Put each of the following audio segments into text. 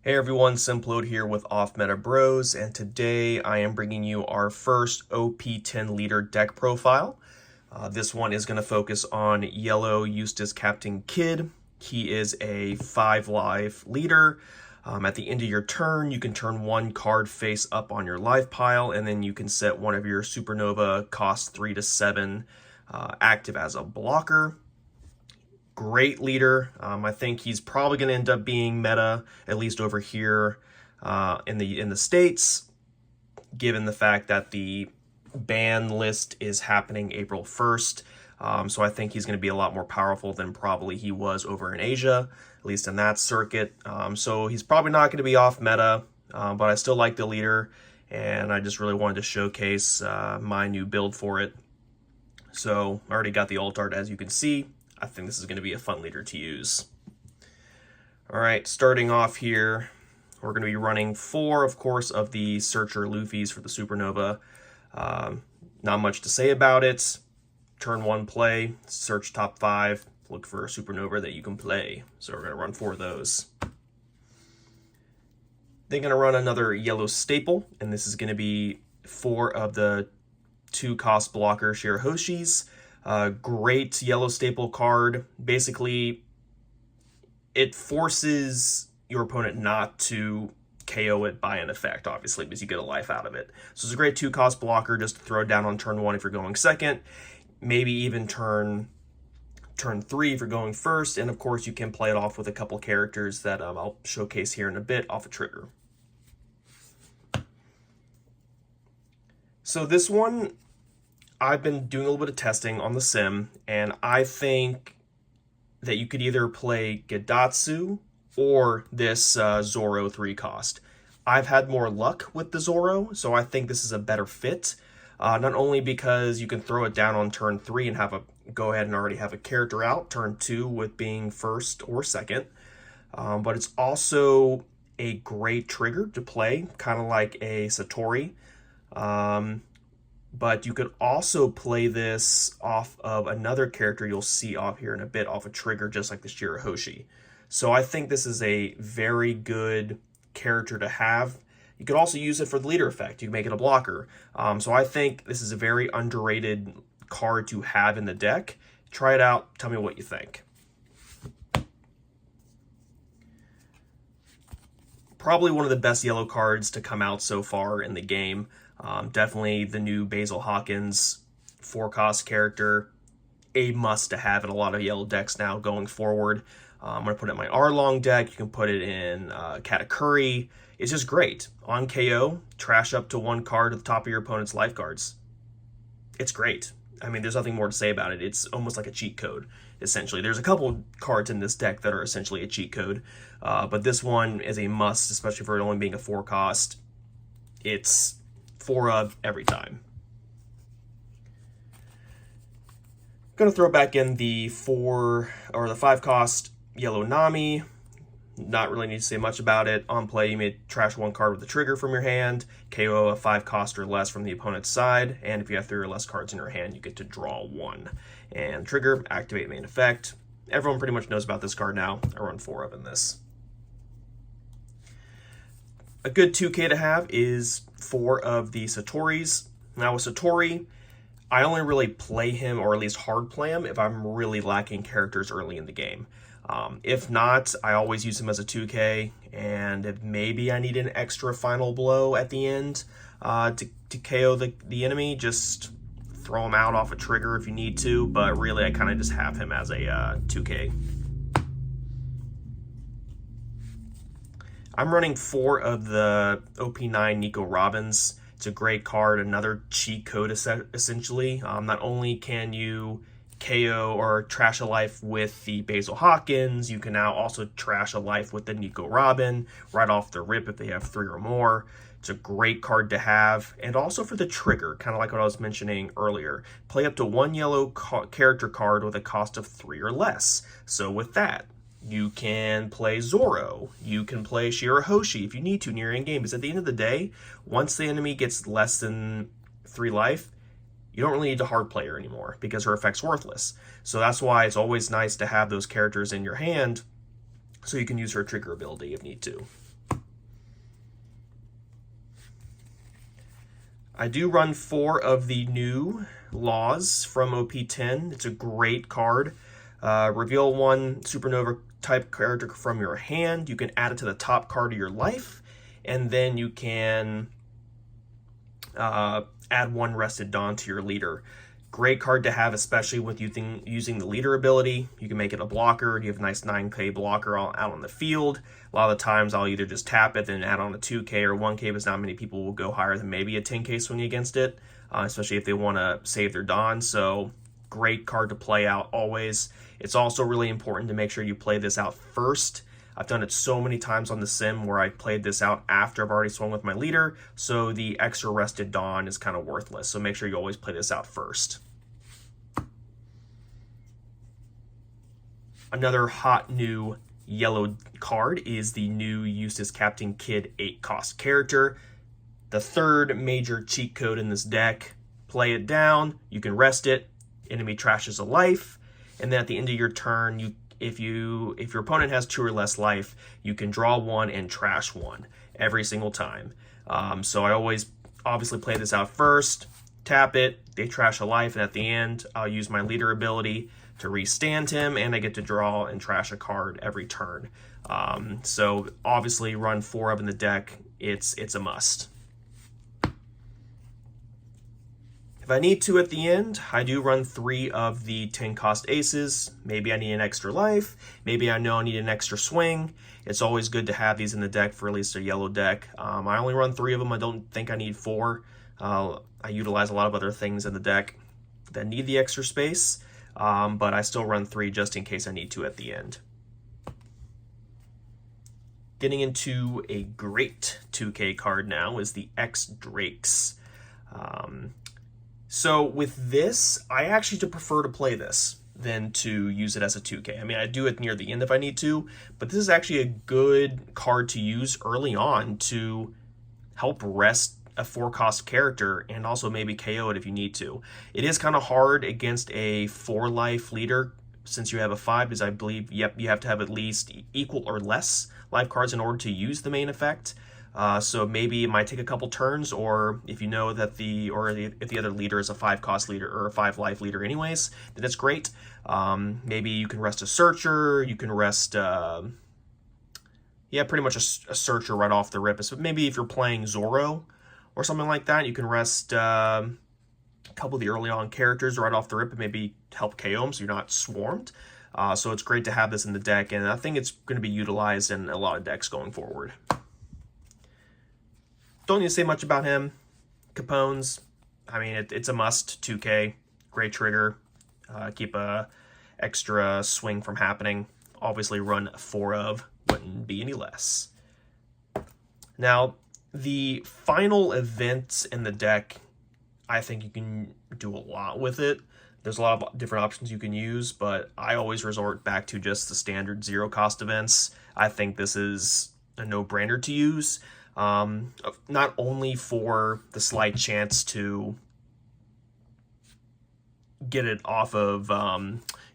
Hey everyone, Simplode here with Off Meta Bros, and today I am bringing you our first OP10 leader deck profile. This one is going to focus on yellow Eustass Captain Kidd. He is a 5 life leader. At the end of your turn, you can turn one card face up on your life pile, and then you can set one of your supernova cost 3 to 7 active as a blocker. Great leader. I think he's probably going to end up being meta, at least over here in the States, given the fact that the ban list is happening April 1st. So I think he's going to be a lot more powerful than probably he was over in Asia, at least in that circuit. So he's probably not going to be off meta, but I still like the leader, and I just really wanted to showcase my new build for it. So I already got the alt art, as you can see. I think this is going to be a fun leader to use. All right, starting off here, we're going to be running 4, of course, of the Searcher Luffy's for the Supernova. Not much to say about it. Turn 1 play, search top 5, look for a Supernova that you can play. So we're going to run 4 of those. Then going to run another yellow staple, and this is going to be 4 of the 2-cost blocker Shirahoshis. Great yellow staple card. Basically, it forces your opponent not to KO it by an effect, obviously, because you get a life out of it. So it's a great 2-cost blocker just to throw it down on turn 1 if you're going second, maybe even turn 3 if you're going first, and of course you can play it off with a couple characters that I'll showcase here in a bit off a trigger. So this one, I've been doing a little bit of testing on the sim, and I think that you could either play Gedatsu or this Zoro 3-cost. I've had more luck with the Zoro, so I think this is a better fit. Not only because you can throw it down on turn 3 and go ahead and already have a character out, turn 2 with being first or second, but it's also a great trigger to play, kind of like a Satori. But you could also play this off of another character you'll see off here in a bit, off a trigger, just like the Shirahoshi. So I think this is a very good character to have. You could also use it for the leader effect. You can make it a blocker. So I think this is a very underrated card to have in the deck. Try it out. Tell me what you think. Probably one of the best yellow cards to come out so far in the game. Definitely the new Basil Hawkins 4-cost character, a must to have in a lot of yellow decks now going forward. I'm going to put it in my R-Long deck. You can put it in Katakuri. It's just great. On KO, trash up to 1 card at the top of your opponent's life cards. It's great. I mean, there's nothing more to say about it. It's almost like a cheat code, essentially. There's a couple cards in this deck that are essentially a cheat code, but this one is a must, especially for it only being a 4-cost. It's 4 of every time. Gonna throw back in the 5-cost yellow Nami. Not really need to say much about it. On play, you may trash 1 card with the trigger from your hand, KO a 5-cost or less from the opponent's side, and if you have 3 or less cards in your hand, you get to draw 1. And trigger, activate main effect. Everyone pretty much knows about this card now. I run 4 of in this. A good 2K to have is 4 of the Satoris. Now with Satori, I only really play him, or at least hard play him, if I'm really lacking characters early in the game. If not, I always use him as a 2K, and if maybe I need an extra final blow at the end to KO the enemy, just throw him out off a trigger if you need to, but really I kind of just have him as a 2K. I'm running 4 of the OP9 Nico Robins. It's a great card, another cheat code essentially. Not only can you KO or trash a life with the Basil Hawkins, you can now also trash a life with the Nico Robin right off the rip if they have 3 or more. It's a great card to have. And also for the trigger, kind of like what I was mentioning earlier, play up to 1 yellow character card with a cost of 3 or less. So with that, you can play Zoro. You can play Shirahoshi if you need to near end game. Because at the end of the day, once the enemy gets less than 3 life, you don't really need to hard play her anymore because her effect's worthless. So that's why it's always nice to have those characters in your hand so you can use her trigger ability if need to. I do run 4 of the new laws from OP10. It's a great card. Reveal 1 supernova type character from your hand. You can add it to the top card of your life, and then you can add 1 Rested Dawn to your leader. Great card to have, especially with using the leader ability. You can make it a blocker. You have a nice 9k blocker out on the field. A lot of the times I'll either just tap it, then add on a 2k or 1k, because not many people will go higher than maybe a 10k swing against it, especially if they want to save their Dawn. So great card to play out always. It's also really important to make sure you play this out first. I've done it so many times on the sim where I played this out after I've already swung with my leader, so the extra Rested Dawn is kind of worthless. So make sure you always play this out first. Another hot new yellow card is the new Eustass Captain Kidd 8-cost character. The 3rd major cheat code in this deck. Play it down, you can rest it, enemy trashes a life, and then at the end of your turn, if your opponent has 2 or less life, you can draw 1 and trash 1 every single time. So I always obviously play this out first, tap it, they trash a life, and at the end, I'll use my leader ability to restand him, and I get to draw and trash a card every turn. So obviously run 4 of in the deck. It's a must. If I need to at the end, I do run 3 of the 10-cost aces. Maybe I need an extra life. Maybe I know I need an extra swing. It's always good to have these in the deck for at least a yellow deck. I only run 3 of them. I don't think I need 4. I utilize a lot of other things in the deck that need the extra space, but I still run 3 just in case I need to at the end. Getting into a great 2K card now is the X Drakes. So with this, I actually prefer to play this than to use it as a 2K. I mean, I do it near the end if I need to, but this is actually a good card to use early on to help rest a 4-cost character and also maybe KO it if you need to. It is kind of hard against a 4-life leader since you have a 5, because I believe, you have to have at least equal or less life cards in order to use the main effect. So maybe it might take a couple turns, or if you know that if the other leader is a 5-cost leader or a 5-life leader anyways, then that's great. Maybe you can rest a Searcher, you can rest, pretty much a Searcher right off the rip. So maybe if you're playing Zorro or something like that, you can rest a couple of the early on characters right off the rip and maybe help KO them so you're not swarmed. So it's great to have this in the deck, and I think it's going to be utilized in a lot of decks going forward. Don't need to say much about him. Capone's, I mean, it's a must. 2K, great trigger. Keep a extra swing from happening. Obviously run 4 of, wouldn't be any less. Now, the final events in the deck, I think you can do a lot with it. There's a lot of different options you can use, but I always resort back to just the standard 0-cost events. I think this is a no-brainer to use. Not only for the slight chance to get it off of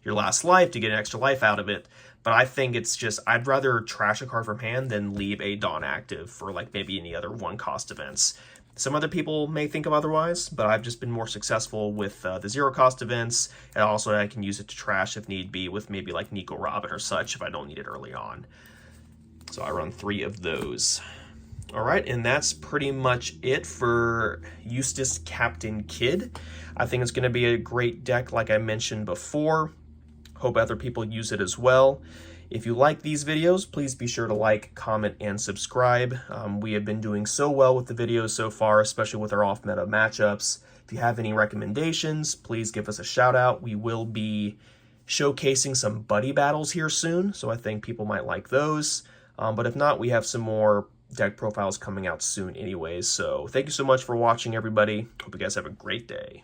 your last life to get an extra life out of it, but I think it's just, I'd rather trash a card from hand than leave a Dawn active for like maybe any other 1-cost events. Some other people may think of otherwise, but I've just been more successful with the 0-cost events, and also I can use it to trash if need be with maybe like Nico Robin or such if I don't need it early on. So I run 3 of those. All right, and that's pretty much it for Eustass Captain Kidd. I think it's going to be a great deck like I mentioned before. Hope other people use it as well. If you like these videos, please be sure to like, comment, and subscribe. We have been doing so well with the videos so far, especially with our off-meta matchups. If you have any recommendations, please give us a shout out. We will be showcasing some buddy battles here soon, so I think people might like those. But if not, we have some more deck profiles coming out soon anyways. So thank you so much for watching, everybody. Hope you guys have a great day.